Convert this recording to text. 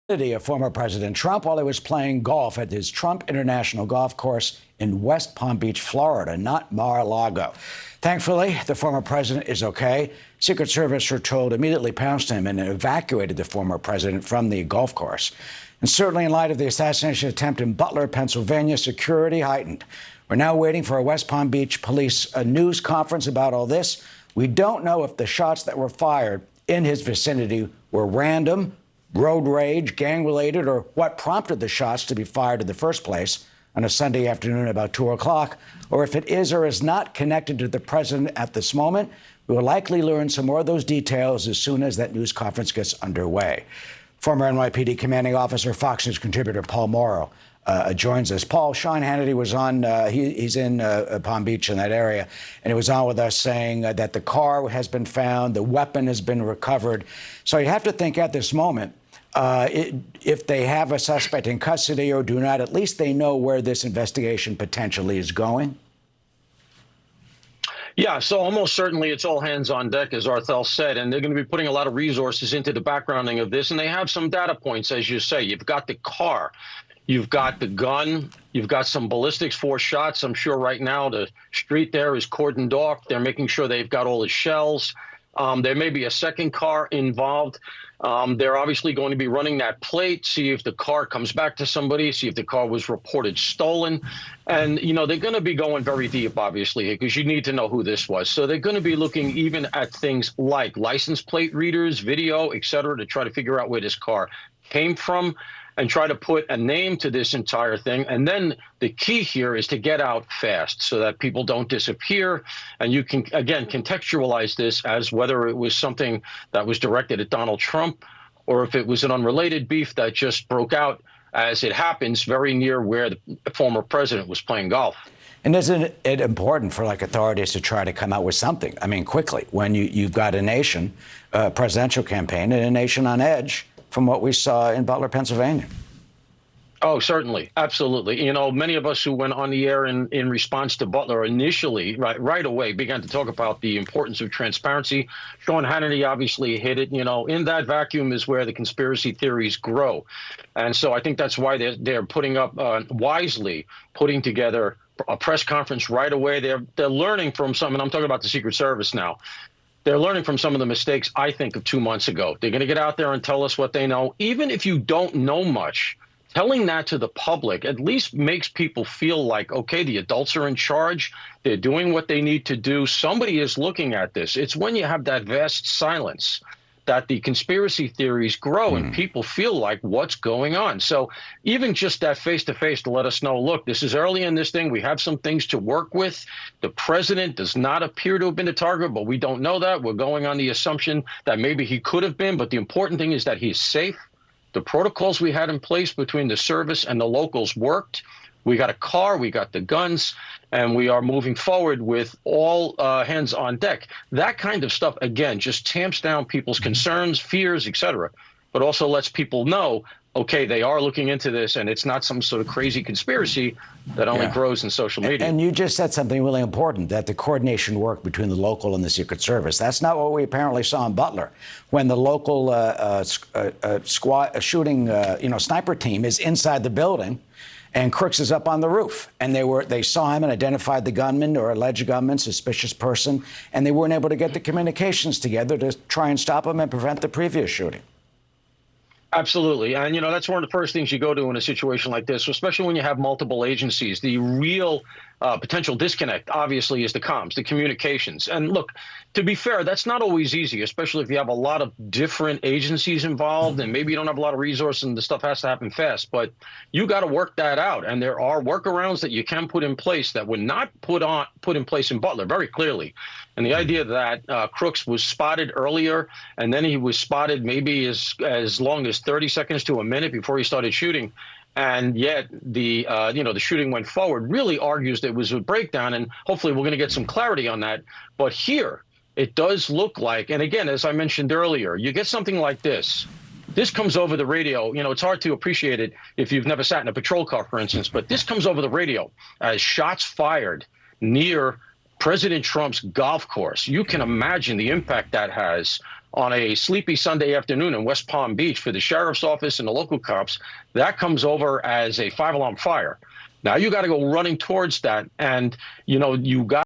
Of former President Trump while he was playing golf at his Trump International Golf Course in West Palm Beach, Florida, not Mar-a-Lago. Thankfully, the former president is okay. Secret Service, we're told, immediately pounced him and evacuated the former president from the golf course. And certainly in light of the assassination attempt in Butler, Pennsylvania, security heightened. We're now waiting for a West Palm Beach police news conference about all this. We don't know if the shots that were fired in his vicinity were random, road rage, gang-related, or what prompted the shots to be fired in the first place on a Sunday afternoon about 2 o'clock, or if it is or is not connected to the president at this moment. We will likely learn some more of those details as soon as that news conference gets underway. Former NYPD commanding officer, Fox News contributor Paul Morrow joins us. Paul, Sean Hannity was on, he's in Palm Beach in that area, and he was on with us saying that the car has been found, the weapon has been recovered. So you have to think at this moment, if they have a suspect in custody or do not, at least they know where this investigation potentially is going. Yeah, so almost certainly it's all hands on deck, as Arthel said, and they're going to be putting a lot of resources into the backgrounding of this. And they have some data points, as you say. You've got the car, you've got the gun, you've got some ballistics, 4 shots. I'm sure right now the street there is cordoned off. They're making sure they've got all the shells. There may be a second car involved. They're obviously going to be running that plate, see if the car comes back to somebody, see if the car was reported stolen. And, you know, they're going to be going very deep, obviously, because you need to know who this was. So they're going to be looking even at things like license plate readers, video, et cetera, to try to figure out where this car came from and try to put a name to this entire thing. And then the key here is to get out fast so that people don't disappear. And you can, again, contextualize this as whether it was something that was directed at Donald Trump or if it was an unrelated beef that just broke out, as it happens, very near where the former president was playing golf. And isn't it important for authorities to try to come out with something? I mean, quickly, when you've got a nation, presidential campaign, and a nation on edge from what we saw in Butler, Pennsylvania. Oh, certainly. Absolutely. You know, many of us who went on the air in response to Butler initially, right away, began to talk about the importance of transparency. Sean Hannity obviously hit it. You know, in that vacuum is where the conspiracy theories grow. And so I think that's why they're putting up, wisely, putting together a press conference right away. They're learning from some, and I'm talking about the Secret Service now. They're learning from some of the mistakes, I think, of 2 months ago. They're going to get out there and tell us what they know. Even if you don't know much, telling that to the public at least makes people feel like, okay, the adults are in charge. They're doing what they need to do. Somebody is looking at this. It's when you have that vast silence that the conspiracy theories grow and people feel like what's going on. So even just that face-to-face to let us know, look, this is early in this thing. We have some things to work with. The president does not appear to have been the target, but we don't know that. We're going on the assumption that maybe he could have been. But the important thing is that he's safe. The protocols we had in place between the service and the locals worked. We got a car, we got the guns, and we are moving forward with all hands on deck. That kind of stuff, again, just tamps down people's concerns, fears, et cetera, but also lets people know, okay, they are looking into this, and it's not some sort of crazy conspiracy that only grows in social media. And you just said something really important, that the coordination work between the local and the Secret Service. That's not what we apparently saw in Butler, when the local sniper team is inside the building and Crooks is up on the roof. And they saw him and identified the gunman or alleged gunman, suspicious person, and they weren't able to get the communications together to try and stop him and prevent the previous shooting. Absolutely. And, you know, that's one of the first things you go to in a situation like this, especially when you have multiple agencies. The real potential disconnect, obviously, is the comms, the communications. And look, to be fair, that's not always easy, especially if you have a lot of different agencies involved and maybe you don't have a lot of resources and the stuff has to happen fast. But you got to work that out. And there are workarounds that you can put in place that were not put in place in Butler very clearly. And the idea that Crooks was spotted earlier and then he was spotted maybe as long as 30 seconds to a minute before he started shooting, and yet the shooting went forward, really argues that it was a breakdown. And hopefully we're going to get some clarity on that. But here it does look like, and again, as I mentioned earlier, you get something like this. This comes over the radio. You know, it's hard to appreciate it if you've never sat in a patrol car, for instance, but this comes over the radio as shots fired near President Trump's golf course. You can imagine the impact that has on a sleepy Sunday afternoon in West Palm Beach for the sheriff's office and the local cops, that comes over as a 5-alarm fire. Now you got to go running towards that, and you got